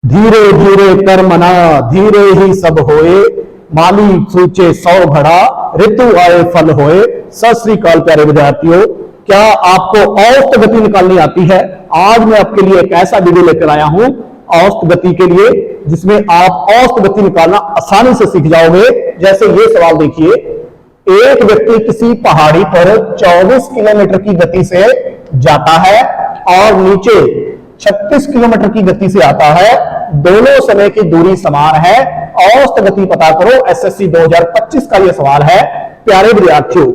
धीरे धीरे कर मना धीरे ही सब होए, माली सूचे सौ घड़ा ऋतु आए फल होए। सत श्री अकाल प्यारे विद्यार्थियों, क्या आपको औसत गति निकालनी आती है? आज मैं आपके लिए एक ऐसा वीडियो लेकर आया हूं औसत गति के लिए, जिसमें आप औसत गति निकालना आसानी से सीख जाओगे। जैसे ये सवाल देखिए, एक व्यक्ति किसी पहाड़ी पर 24 किलोमीटर की गति से जाता है और नीचे 36 किलोमीटर की गति से आता है। दोनों समय की दूरी समान है, औसत गति पता करो। एसएससी 2025 का यह सवाल है प्यारे विद्यार्थियों।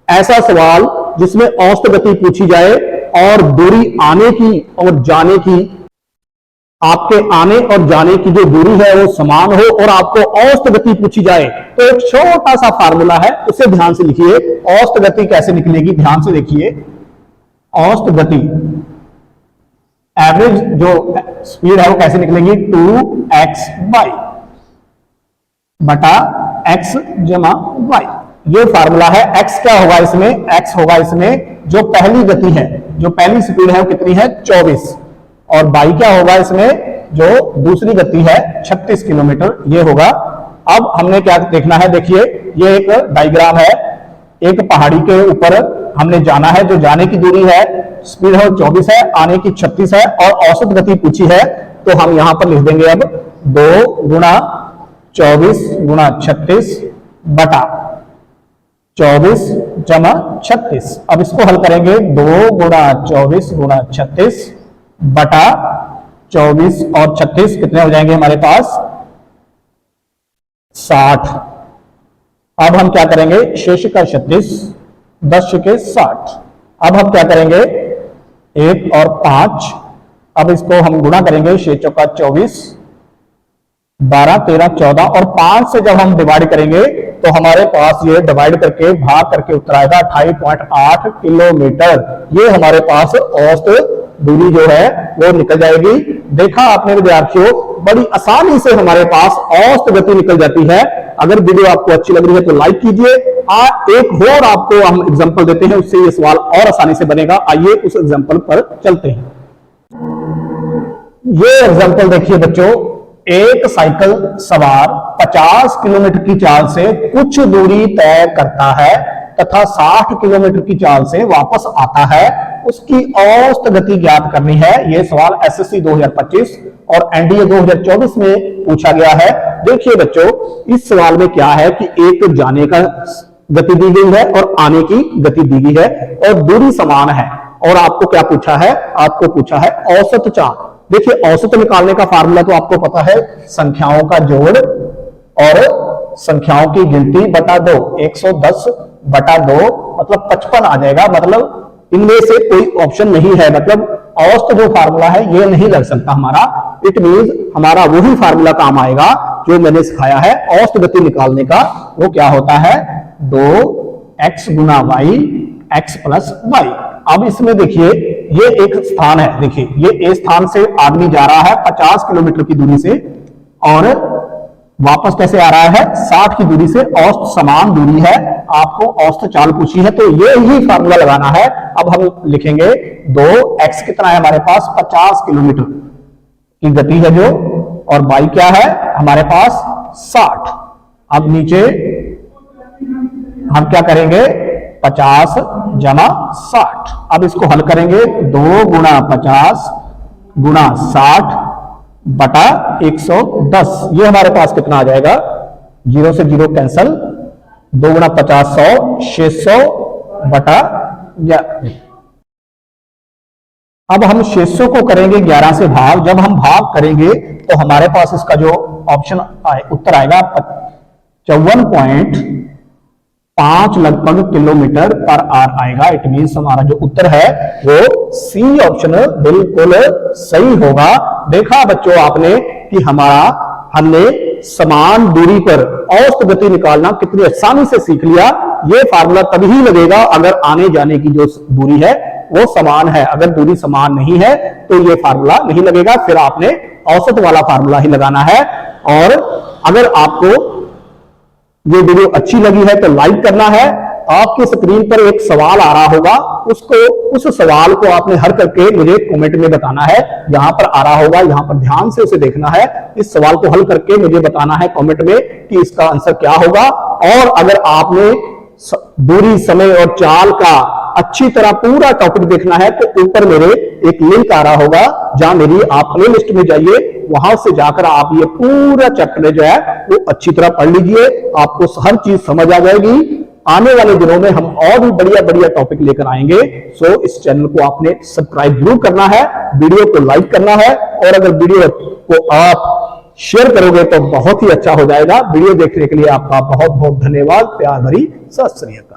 ऐसा सवाल जिसमें औसत गति पूछी जाए और दूरी आने की और जाने की, आपके आने और जाने की जो दूरी है वो समान हो और आपको औसत गति पूछी जाए, तो एक छोटा सा फार्मूला है, उसे ध्यान से लिखिए। औसत गति कैसे निकलेगी, ध्यान से देखिए। औसत गति, एवरेज जो स्पीड है वो कैसे निकलेगी, 2xy बटा x जमा y। ये फार्मूला है। x क्या होगा इसमें, x होगा इसमें जो पहली गति है, जो पहली स्पीड है वो कितनी है, 24, और y क्या होगा इसमें जो दूसरी गति है 36 किलोमीटर, ये होगा। अब हमने क्या देखना है, देखिए ये एक डायग्राम है। एक पहाड़ी के ऊपर हमने जाना है, जो जाने की दूरी है स्पीड है 24 है, आने की 36 है और औसत गति पूछी है, तो हम यहां पर लिख देंगे अब 2 गुणा 24 गुणा 36 बटा 24 जमा 36। अब इसको हल करेंगे, 2 गुणा 24 गुणा 36 बटा 24 और 36 कितने हो जाएंगे हमारे पास, 60। अब हम क्या करेंगे, शेष का 36, 10 के 60। अब हम क्या करेंगे, 1 और 5, अब इसको हम गुणा करेंगे, 6 चौका 24, 12 13 14 और 5 से जब हम डिवाइड करेंगे तो हमारे पास ये डिवाइड करके भाग करके उत्तर आएगा 28.8 किलोमीटर। ये हमारे पास औसत दूरी जो है वो निकल जाएगी। देखा आपने विद्यार्थियों, बड़ी आसानी से हमारे पास औसत गति निकल जाती है। अगर वीडियो आपको अच्छी लग रही है तो लाइक कीजिए। एक और आपको हम एग्जांपल देते हैं, उससे ये सवाल और आसानी से बनेगा। आइए उस एग्जांपल पर चलते हैं। ये एग्जांपल देखिए बच्चों, एक साइकिल सवार 50 किलोमीटर की चाल से कुछ दूरी तय करता है तथा 60 किलोमीटर की चाल से वापस आता है, उसकी औसत गति ज्ञात करनी है। यह सवाल एसएससी 2025 और एनडीए 2024 में पूछा गया है। देखिए बच्चों, इस सवाल में क्या है कि एक जाने का गति दी गई है और आने की गति दी गई है और दूरी समान है, और आपको क्या पूछा है, आपको पूछा है औसत चाल। देखिए औसत निकालने का फार्मूला तो आपको पता है, संख्याओं का जोड़ और संख्याओं की गिनती बटा 2, 110 बटा 2 मतलब 55 आ जाएगा। मतलब इनमें से कोई ऑप्शन नहीं है, मतलब औसत जो फार्मूला है ये नहीं लग सकता हमारा। इट मींस हमारा वही फार्मूला काम आएगा जो मैंने सिखाया है औसत गति निकालने का। वो क्या होता है, 2x गुना y x प्लस y। अब इसमें देखिए ये एक स्थान है, देखिए ये ए स्थान से आदमी जा रहा है 50 किलोमीटर की दूरी से और वापस कैसे आ रहा है, 60 की दूरी से। औसत समान दूरी है, आपको औसत चाल पूछी है तो ये ही फार्मूला लगाना है। अब हम लिखेंगे 2x कितना है हमारे पास, 50 किलोमीटर की गति है जो, और y क्या है हमारे पास 60। अब नीचे हम क्या करेंगे, 50 जमा 60। अब इसको हल करेंगे, 2 गुणा 50 गुणा 60 बटा 110। ये हमारे पास कितना आ जाएगा, 0 से 0 कैंसल, 2 गुणा 50 100, 600 बटा। अब हम 600 को करेंगे 11 से भाग। जब हम भाग करेंगे तो हमारे पास इसका जो ऑप्शन उत्तर आएगा 54.5 लगभग किलोमीटर पर आवर आएगा। इट मींस हमारा जो उत्तर है वो सी ऑप्शन बिल्कुल सही होगा। देखा बच्चों आपने कि हमने समान दूरी पर औसत गति निकालना कितनी आसानी से सीख लिया। ये फार्मूला तभी लगेगा अगर आने जाने की जो दूरी है वो समान है। अगर दूरी समान नहीं है तो ये फार्मूला नहीं लगेगा, फिर आपने औसत वाला फार्मूला ही लगाना है। और अगर आपको ये वीडियो अच्छी लगी है तो लाइक करना है आपकी स्क्रीन पर एक सवाल आ रहा होगा, उस सवाल को आपने हल करके मुझे कमेंट में बताना है। यहां पर आ रहा होगा, यहां पर ध्यान से उसे देखना है। इस सवाल को हल करके मुझे बताना है कमेंट में कि इसका आंसर क्या होगा। और अगर आपने दूरी, समय और चाल का अच्छी तरह पूरा टॉपिक देखना है तो ऊपर मेरे एक लिंक आ रहा होगा, जहां मेरी आप प्लेलिस्ट में जाइए, वहां से जाकर आप ये पूरा चैप्टर जो है वो अच्छी तरह पढ़ लीजिए, आपको हर चीज समझ आ जाएगी। आने वाले दिनों में हम और भी बढ़िया बढ़िया टॉपिक लेकर आएंगे। सो इस चैनल को आपने सब्सक्राइब जरूर करना है, वीडियो को लाइक करना है, और अगर वीडियो को आप शेयर करोगे तो बहुत ही अच्छा हो जाएगा। वीडियो देखने के लिए आपका बहुत बहुत धन्यवाद। प्यार भरी सत श्री अकाल।